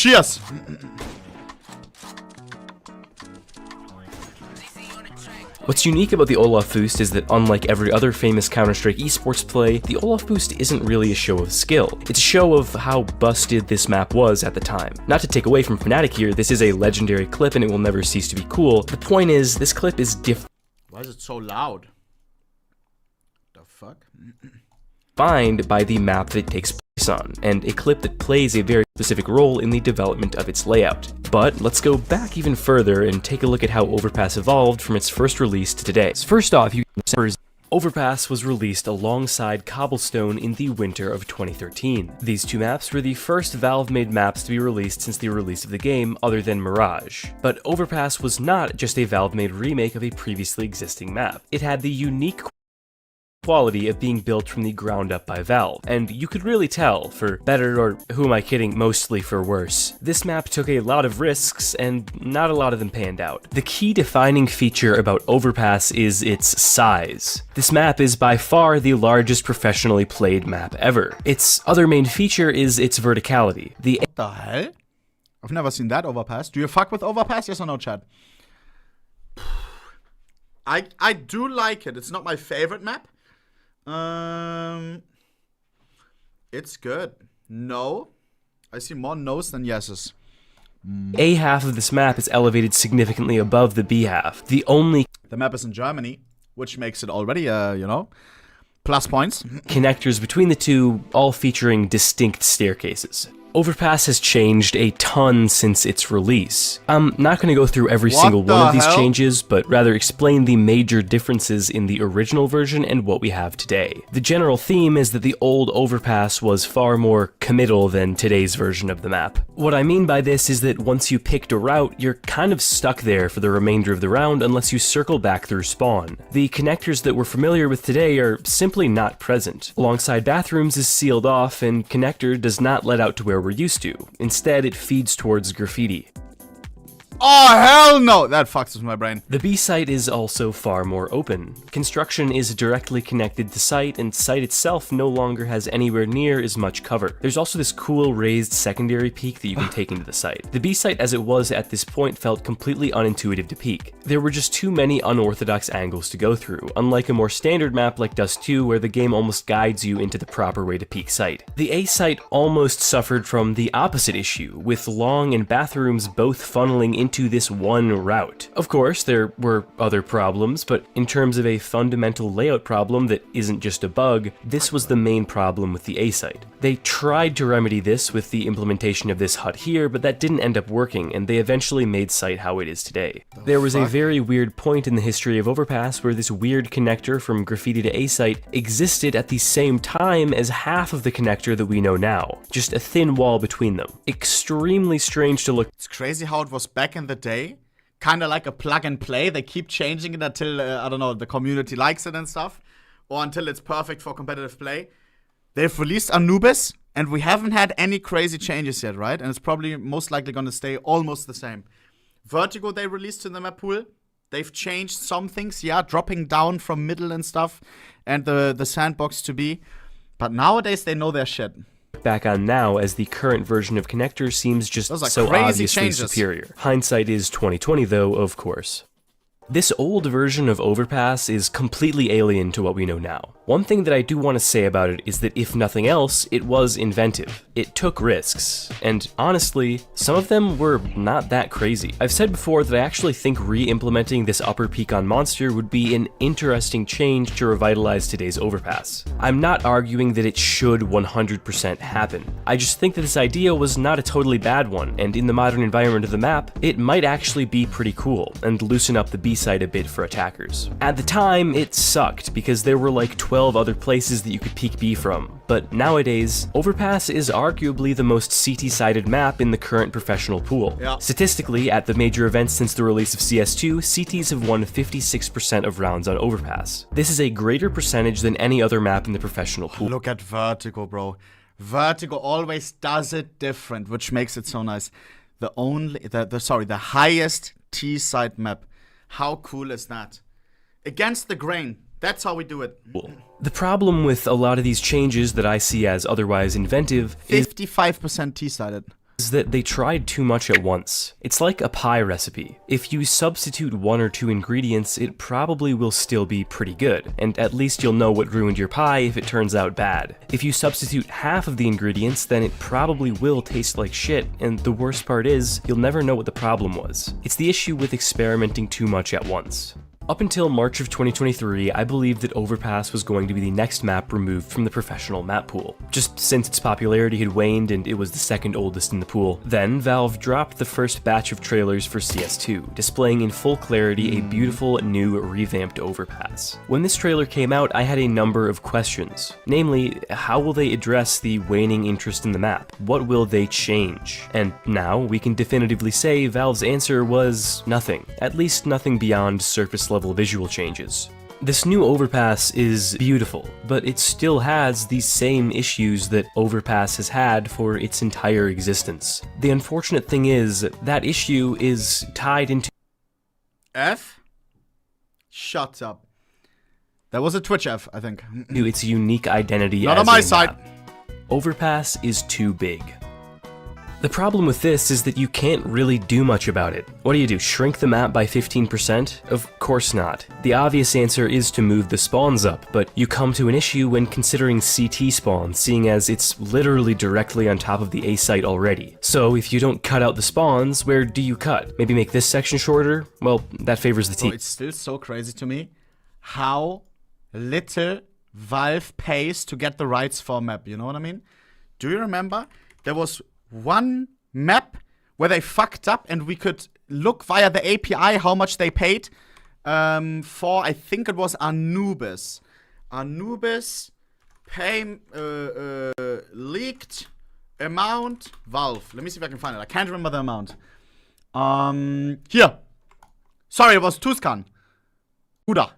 Cheers! What's unique about the Olaf Boost is that unlike every other famous Counter-Strike esports play, the Olaf Boost isn't really a show of skill. It's a show of how busted this map was at the time. Not to take away from Fnatic here, this is a legendary clip and it will never cease to be cool. The point is, this clip is Why is it so loud? The fuck? defined by the map that it takes place on, and a clip that plays a very specific role in the development of its layout. But let's go back even further and take a look at how Overpass evolved from its first release to today. First off, Overpass was released alongside Cobblestone in the winter of 2013. These two maps were the first Valve-made maps to be released since the release of the game, other than Mirage. But Overpass was not just a Valve-made remake of a previously existing map. It had the unique quality of being built from the ground up by Valve, and you could really tell, for better or, who am I kidding, mostly for worse. This map took a lot of risks, and not a lot of them panned out. The key defining feature about Overpass is its size. This map is by far the largest professionally played map ever. Its other main feature is its verticality. What the hell? I've never seen that Overpass. Do you fuck with Overpass? Yes or no, chat? I do like it. It's not my favorite map. It's good. No. I see more no's than yeses. A half of this map is elevated significantly above the B half. The map is in Germany, which makes it already, you know, plus points. Connectors between the two, all featuring distinct staircases. Overpass has changed a ton since its release. I'm not going to go through every single one of these changes, but rather explain the major differences in the original version and what we have today. The general theme is that the old Overpass was far more committal than today's version of the map. What I mean by this is that once you picked a route, you're kind of stuck there for the remainder of the round unless you circle back through spawn. The connectors that we're familiar with today are simply not present. Alongside bathrooms is sealed off, and connector does not let out to where we're used to. Instead, it feeds towards graffiti. Oh, hell no! That fucks with my brain. The B site is also far more open. Construction is directly connected to site, and site itself no longer has anywhere near as much cover. There's also this cool raised secondary peak that you can take into the site. The B site as it was at this point felt completely unintuitive to peek. There were just too many unorthodox angles to go through, unlike a more standard map like Dust 2 where the game almost guides you into the proper way to peek site. The A site almost suffered from the opposite issue, with long and bathrooms both funneling into this one route. Of course, there were other problems, but in terms of a fundamental layout problem that isn't just a bug, this was the main problem with the A site. They tried to remedy this with the implementation of this hut here, but that didn't end up working, and they eventually made site how it is today. There was a very weird point in the history of Overpass where this weird connector from graffiti to A site existed at the same time as half of the connector that we know now. Just a thin wall between them. Extremely strange to look. It's crazy how it was back in the day. Kind of like a plug and play. They keep changing it until, I don't know, the community likes it and stuff. Or until it's perfect for competitive play. They've released Anubis, and we haven't had any crazy changes yet, right? And it's probably most likely going to stay almost the same. Vertigo they released to the map pool. They've changed some things, yeah, dropping down from middle and stuff. And the sandbox to be. But nowadays they know their shit. Back on now, as the current version of connector seems just so obviously superior. Hindsight is 2020 though, of course. This old version of Overpass is completely alien to what we know now. One thing that I do want to say about it is that if nothing else, it was inventive. It took risks, and honestly, some of them were not that crazy. I've said before that I actually think re-implementing this upper peak on Monster would be an interesting change to revitalize today's Overpass. I'm not arguing that it should 100% happen. I just think that this idea was not a totally bad one, and in the modern environment of the map, it might actually be pretty cool, and loosen up the B-side a bit for attackers. At the time, it sucked, because there were like 12 other places that you could peek B from, but nowadays, Overpass is arguably the most CT-sided map in the current professional pool. Yeah. Statistically, at the major events since the release of CS2, CTs have won 56% of rounds on Overpass. This is a greater percentage than any other map in the professional pool. Look at Vertigo, bro. Vertigo always does it different, which makes it so nice. The highest T-side map. How cool is that? Against the grain. That's how we do it. The problem with a lot of these changes that I see as otherwise inventive is 55% T-sided. is that they tried too much at once. It's like a pie recipe. If you substitute 1 or 2 ingredients, it probably will still be pretty good, and at least you'll know what ruined your pie if it turns out bad. If you substitute half of the ingredients, then it probably will taste like shit, and the worst part is, you'll never know what the problem was. It's the issue with experimenting too much at once. Up until March of 2023, I believed that Overpass was going to be the next map removed from the professional map pool, just since its popularity had waned and it was the second oldest in the pool. Then, Valve dropped the first batch of trailers for CS2, displaying in full clarity a beautiful, new, revamped Overpass. When this trailer came out, I had a number of questions. Namely, how will they address the waning interest in the map? What will they change? And now, we can definitively say Valve's answer was nothing. At least nothing beyond surface level visual changes. This new Overpass is beautiful, but it still has these same issues that Overpass has had for its entire existence. The unfortunate thing is, that issue is tied into F? Shut up. That was a Twitch F, I think. its unique identity. Not as on my a side. map. Overpass is too big. The problem with this is that you can't really do much about it. What do? Shrink the map by 15%? Of course not. The obvious answer is to move the spawns up, but you come to an issue when considering CT spawns, seeing as it's literally directly on top of the A site already. So if you don't cut out the spawns, where do you cut? Maybe make this section shorter? Well, that favors the team. It's still so crazy to me how little Valve pays to get the rights for a map, you know what I mean? Do you remember? There was one map where they fucked up and we could look via the API how much they paid for, I think it was Anubis. Anubis pay leaked amount Valve. Let me see if I can find it. I can't remember the amount. Here. Sorry, it was Tuscan. Uda.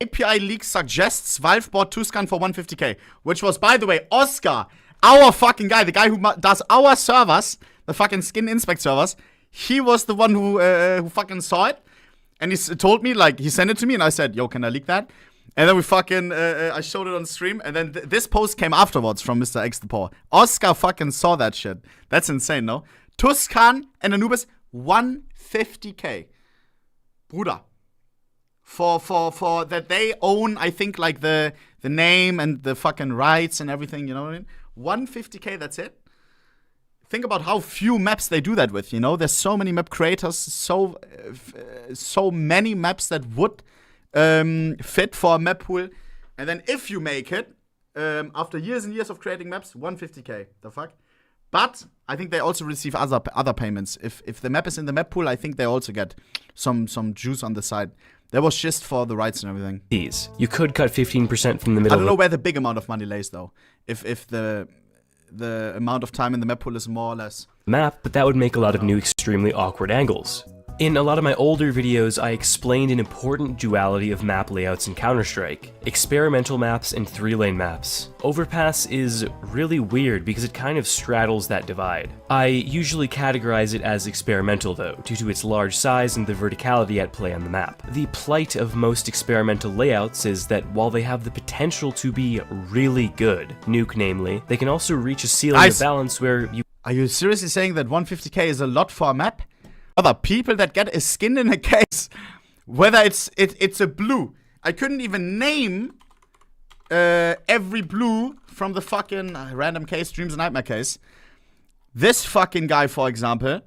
API leak suggests Valve bought Tuscan for 150k, which was, by the way, Oscar. Our fucking guy, the guy who does our servers, the fucking skin inspect servers, he was the one who fucking saw it. And he told me, like, he sent it to me and I said, yo, can I leak that? And then we fucking, I showed it on stream. And then this post came afterwards from Mr. X the Paw. Oscar fucking saw that shit. That's insane, no? Tuscan and Anubis, 150k. Bruder. For that they own, I think, like, the name and the fucking rights and everything, you know what I mean? 150k, that's it. Think about how few maps they do that with, you know? There's so many map creators, so many maps that would fit for a map pool. And then if you make it, after years and years of creating maps, 150k. The fuck? But I think they also receive other payments. If the map is in the map pool, I think they also get some juice on the side. That was just for the rights and everything. You could cut 15% from the middle. I don't know where the big amount of money lays, though. If the amount of time in the map pool is more or less map, but that would make a lot of new extremely awkward angles. In a lot of my older videos, I explained an important duality of map layouts in Counter-Strike: experimental maps and 3-lane maps. Overpass is really weird because it kind of straddles that divide. I usually categorize it as experimental though, due to its large size and the verticality at play on the map. The plight of most experimental layouts is that while they have the potential to be really good, nuke namely, they can also reach a ceiling of balance where you— Are you seriously saying that 150k is a lot for a map? Other people that get a skin in a case, whether it's a blue. I couldn't even name every blue from the fucking random case, Dreams and Nightmare case. This fucking guy, for example.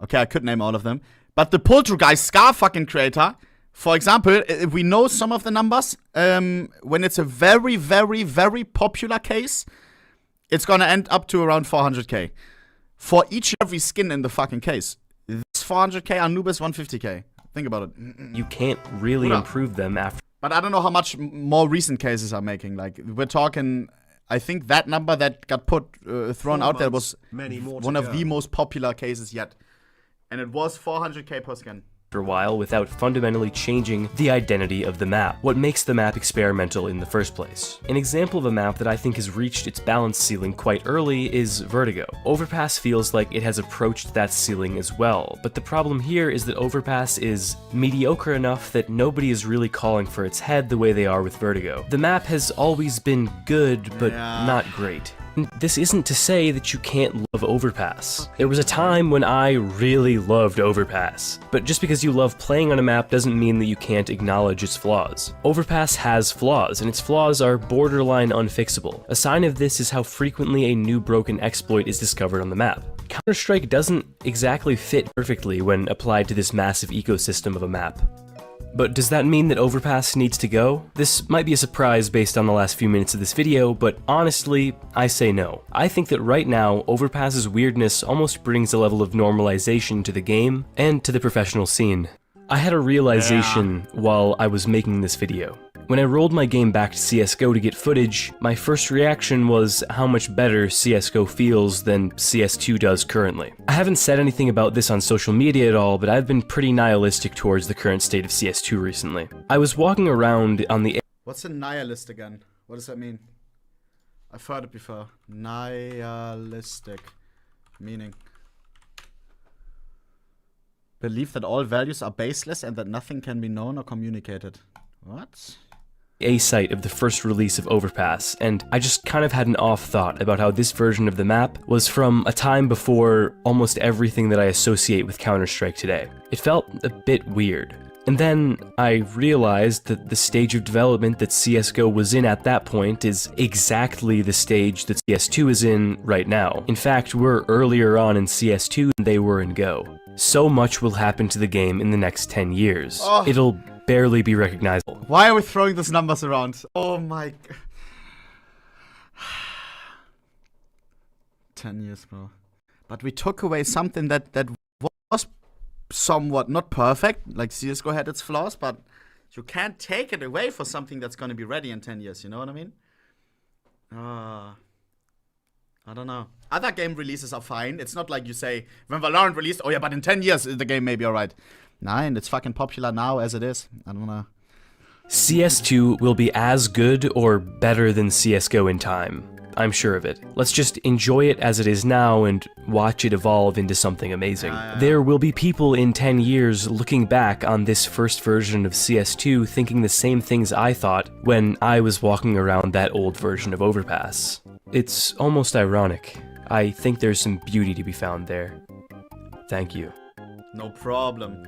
Okay, I could name all of them. But the Poltergeist Scar fucking creator, for example, we know some of the numbers. When it's a very, very, very popular case, it's gonna end up to around 400k. For each and every skin in the fucking case. This 400k, Anubis 150k. Think about it. You can't really improve them after. But I don't know how much more recent cases are making. Like, we're talking, I think that number that got thrown out there was one of the most popular cases yet. And it was 400k per skin. For a while without fundamentally changing the identity of the map, what makes the map experimental in the first place. An example of a map that I think has reached its balance ceiling quite early is Vertigo. Overpass feels like it has approached that ceiling as well, but the problem here is that Overpass is mediocre enough that nobody is really calling for its head the way they are with Vertigo. The map has always been good, but not great. This isn't to say that you can't love Overpass. There was a time when I really loved Overpass, but just because you love playing on a map doesn't mean that you can't acknowledge its flaws. Overpass has flaws, and its flaws are borderline unfixable. A sign of this is how frequently a new broken exploit is discovered on the map. Counter-Strike doesn't exactly fit perfectly when applied to this massive ecosystem of a map. But does that mean that Overpass needs to go? This might be a surprise based on the last few minutes of this video, but honestly, I say no. I think that right now, Overpass's weirdness almost brings a level of normalization to the game and to the professional scene. I had a realization while I was making this video. When I rolled my game back to CSGO to get footage, my first reaction was how much better CSGO feels than CS2 does currently. I haven't said anything about this on social media at all, but I've been pretty nihilistic towards the current state of CS2 recently. I was walking around on the... What's a nihilist again? What does that mean? I've heard it before. Nihilistic. Meaning? Believe that all values are baseless and that nothing can be known or communicated. What? A site of the first release of Overpass, and I just kind of had an off thought about how this version of the map was from a time before almost everything that I associate with Counter-Strike today. It felt a bit weird. And then I realized that the stage of development that CSGO was in at that point is exactly the stage that CS2 is in right now. In fact, we're earlier on in CS2 than they were in Go. So much will happen to the game in the next 10 years. Oh. It'll barely be recognizable. Why are we throwing those numbers around? Oh my... 10 years, bro. But we took away something that was somewhat not perfect. Like CSGO had its flaws, but you can't take it away for something that's going to be ready in 10 years. You know what I mean? I don't know. Other game releases are fine. It's not like you say, when Valorant released, oh yeah, but in 10 years the game may be alright. Nine, it's fucking popular now as it is. I don't know. CS2 will be as good or better than CSGO in time. I'm sure of it. Let's just enjoy it as it is now and watch it evolve into something amazing. There will be people in 10 years looking back on this first version of CS2 thinking the same things I thought when I was walking around that old version of Overpass. It's almost ironic. I think there's some beauty to be found there. Thank you. No problem.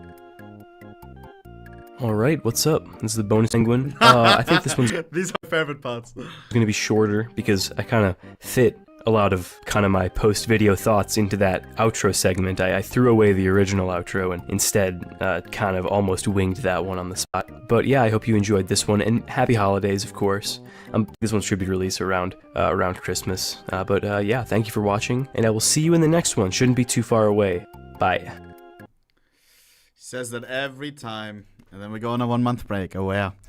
Alright, what's up? This is the bonus penguin. I think this one's These are my favorite parts. gonna be shorter because I kind of fit a lot of my post-video thoughts into that outro segment. I threw away the original outro and instead kind of almost winged that one on the spot. But yeah, I hope you enjoyed this one, and happy holidays, of course. This one should be released around Christmas. But yeah, thank you for watching, and I will see you in the next one. Shouldn't be too far away. Bye. He says that every time. And then we go on a 1 month break. Oh, yeah.